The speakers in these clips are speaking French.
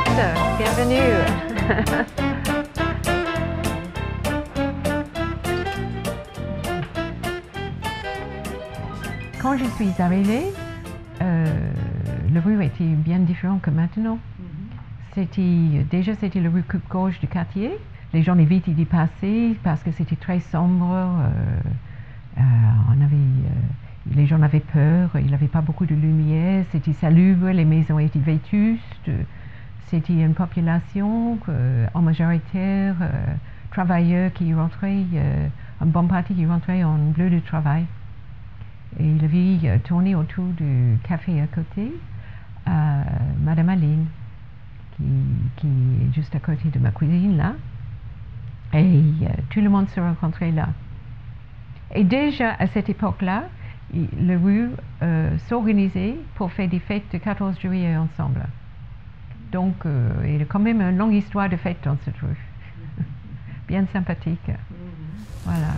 Brigitte, bienvenue. Quand je suis arrivée, le rue était bien différent que maintenant. C'était la rue Coupe-Gorge du quartier. Les gens évitaient d'y passer parce que c'était très sombre. Les gens avaient peur, il n'y avait pas beaucoup de lumière, c'était salubre, les maisons étaient vétustes. C'était une population en majoritaire travailleurs qui rentraient, une bonne partie qui rentrait en bleu de travail. Et la vie tournait autour du café à côté, Madame Aline, qui est juste à côté de ma cuisine là. Et tout le monde se rencontrait là. Et déjà à cette époque-là, la rue s'organisait pour faire des fêtes de 14 juillet ensemble. Donc il y a quand même une longue histoire de fêtes dans cette rue. Bien sympathique. Voilà.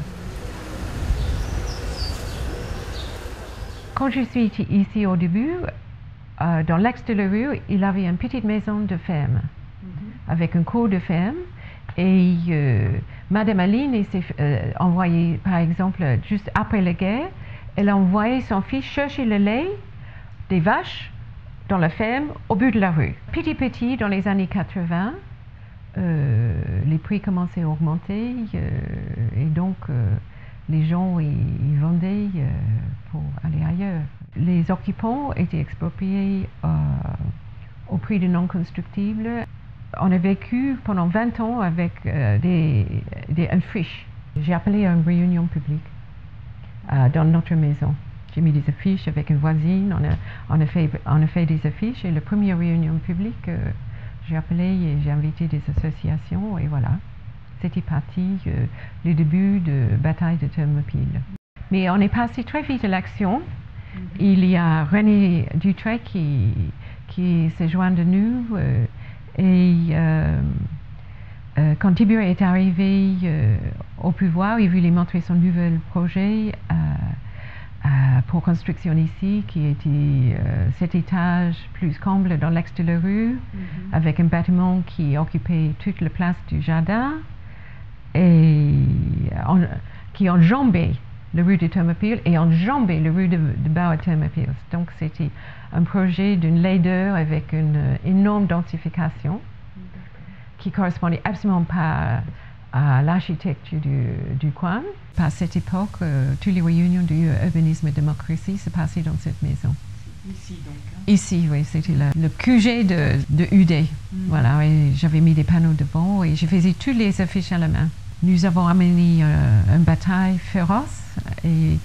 Quand je suis ici au début, dans l'axe de la rue, il y avait une petite maison de ferme, avec une cour de ferme. Et Madame Aline envoyait, par exemple, juste après la guerre, elle a envoyé son fils chercher le lait des vaches dans la ferme au bout de la rue. Petit, dans les années 80, les prix commençaient à augmenter et donc les gens y vendaient pour aller ailleurs. Les occupants étaient expropriés au prix de non constructible. On a vécu pendant 20 ans avec une friche. J'ai appelé à une réunion publique dans notre maison. J'ai mis des affiches avec une voisine, on a fait des affiches et la première réunion publique, j'ai appelé et j'ai invité des associations et voilà. C'était parti le début de bataille de Thermopyle. Mais on est passé très vite à l'action. Il y a René Dutré qui s'est joint de nous et quand Tibur est arrivé au pouvoir, il voulait montrer son nouvel projet pour construction ici, qui était 7 étages plus comble dans l'axe de la rue, avec un bâtiment qui occupait toute la place du jardin et qui enjambait la rue de Thermopyle et enjambait la rue de Bauer-Thermopyle. Donc c'était un projet d'une laideur avec une énorme densification qui correspondait absolument pas à l'architecture du coin. Par cette époque, toutes les réunions de urbanisme et démocratie se passaient dans cette maison. Ici donc. Ici, oui, c'était le QG de UD. Voilà, et j'avais mis des panneaux devant et je faisais toutes les affiches à la main. Nous avons amené une bataille féroce et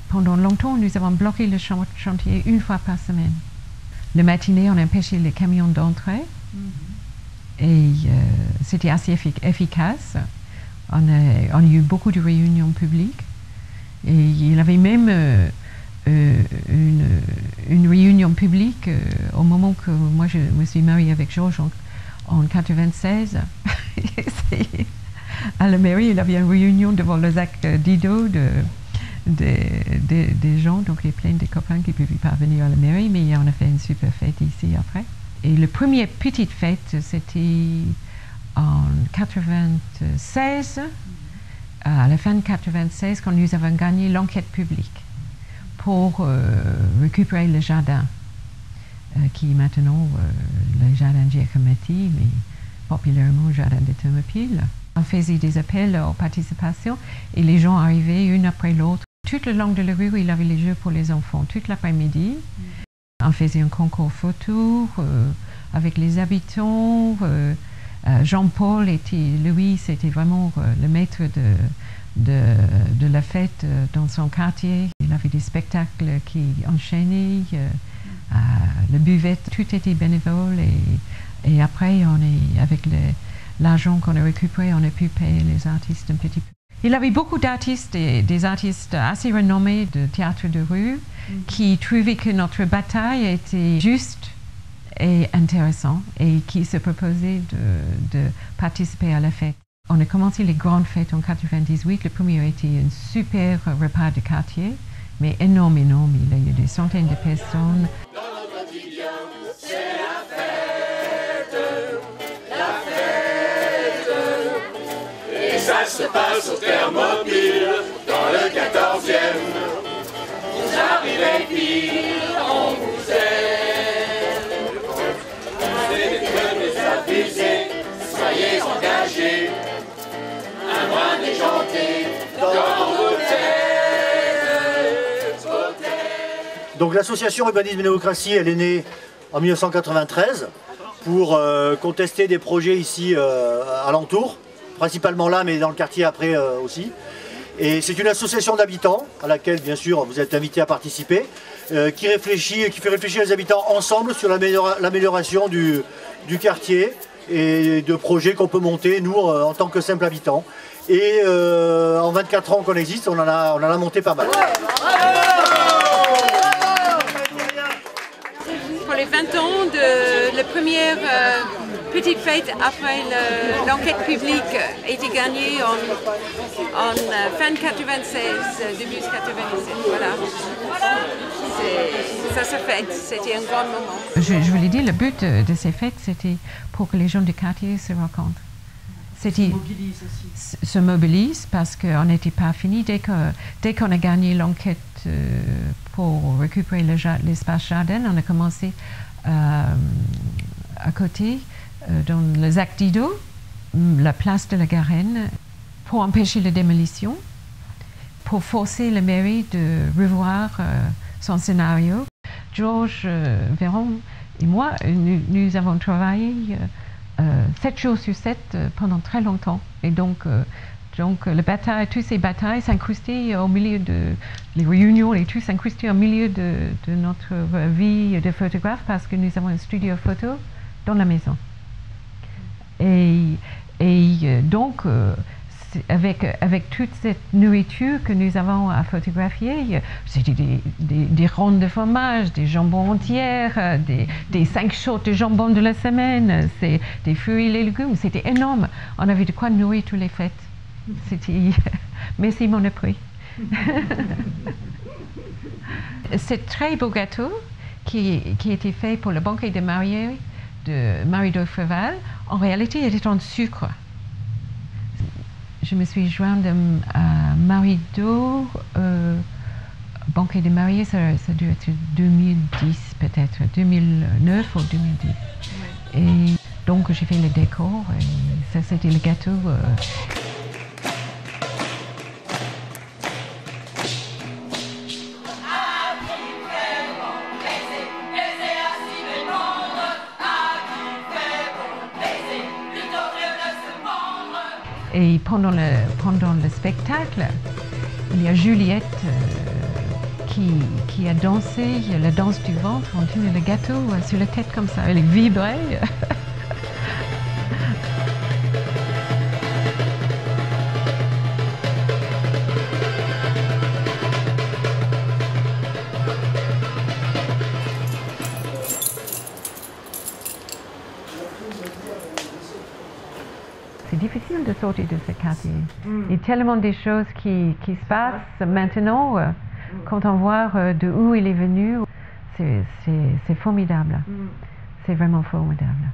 pendant longtemps, nous avons bloqué le chantier une fois par semaine. Le matinée, on empêchait les camions d'entrer et c'était assez efficace. On a eu beaucoup de réunions publiques et il y avait même une réunion publique au moment que moi je me suis mariée avec Georges en 1996. À la mairie, il y avait une réunion devant le ZAC d'Ido des gens, donc il y a plein de copains qui ne pouvaient pas venir à la mairie, mais on a fait une super fête ici après. Et la première petite fête, c'était en 1996, à la fin de 1996, quand nous avons gagné l'enquête publique pour récupérer le jardin, qui est maintenant le jardin Giacometti, mais populairement le jardin de Thermopyle. On faisait des appels aux participations et les gens arrivaient une après l'autre. Tout le long de la rue, il y avait les jeux pour les enfants, toute l'après-midi. On faisait un concours photo avec les habitants. Jean-Paul c'était vraiment le maître de la fête dans son quartier. Il avait des spectacles qui enchaînaient, le buvette, tout était bénévole et après, avec l'argent qu'on a récupéré, on a pu payer les artistes un petit peu. Il y avait beaucoup d'artistes, des artistes assez renommés de théâtre de rue, qui trouvaient que notre bataille était juste et intéressante et qui se proposaient de participer à la fête. On a commencé les grandes fêtes en 1998. Le premier était un super repas de quartier, mais énorme. Il y a eu des centaines de personnes. Dans notre quotidien, c'est la fête. se passe au Thermopyle, dans le 14e. Vous arrivez pile, on vous aime. Vous êtes des abusés, soyez engagés. Un mois déjanté dans vos têtes. Donc l'association Urbanisme et Démocratie, elle est née en 1993 pour contester des projets ici alentour, principalement là, mais dans le quartier après aussi. Et c'est une association d'habitants à laquelle, bien sûr, vous êtes invités à participer, qui fait réfléchir les habitants ensemble sur l'amélioration du quartier et de projets qu'on peut monter, nous, en tant que simples habitants. Et en 24 ans qu'on existe, on en a monté pas mal. Pour les 20 ans de la première petite fête après l'enquête publique a été gagnée en fin 96, début 97. Voilà. Ça se fête, c'était un grand moment. Je voulais dire, le but de ces fêtes, c'était pour que les gens du quartier se rencontrent. Se mobilisent parce qu'on n'était pas fini. Dès qu'on a gagné l'enquête pour récupérer l'espace jardin, on a commencé à côté, dans le Zac Didot, la place de la Garenne, pour empêcher la démolition, pour forcer la mairie de revoir son scénario. Georges Véron et moi, nous avons travaillé 7 jours sur 7 pendant très longtemps. Et donc toutes ces batailles s'incrustaient au milieu les réunions et tout s'incrustaient au milieu de notre vie de photographe parce que nous avons un studio photo dans la maison. Et donc, avec toute cette nourriture que nous avons à photographier, c'était des rondes de fromage, des jambons entières, des 5 shots de jambon de la semaine, des fruits et les légumes, c'était énorme. On avait de quoi nourrir toutes les fêtes. Merci mon prix. Ce très beau gâteau qui était fait pour le banquet de mariée de Marie-Do Freval, en réalité, il était en sucre. Je me suis jointe à Marie-Do, banquet de mariée, ça doit être 2010 peut-être, 2009 ou 2010. Et donc j'ai fait le décor, et ça c'était le gâteau. Et pendant le spectacle, il y a Juliette qui a dansé la danse du ventre, on tenait le gâteau sur la tête comme ça, elle vibrait. C'est difficile de sortir de ce quartier. Il y a tellement de choses qui se passent maintenant. Quand on voit de où il est venu, c'est formidable. C'est vraiment formidable.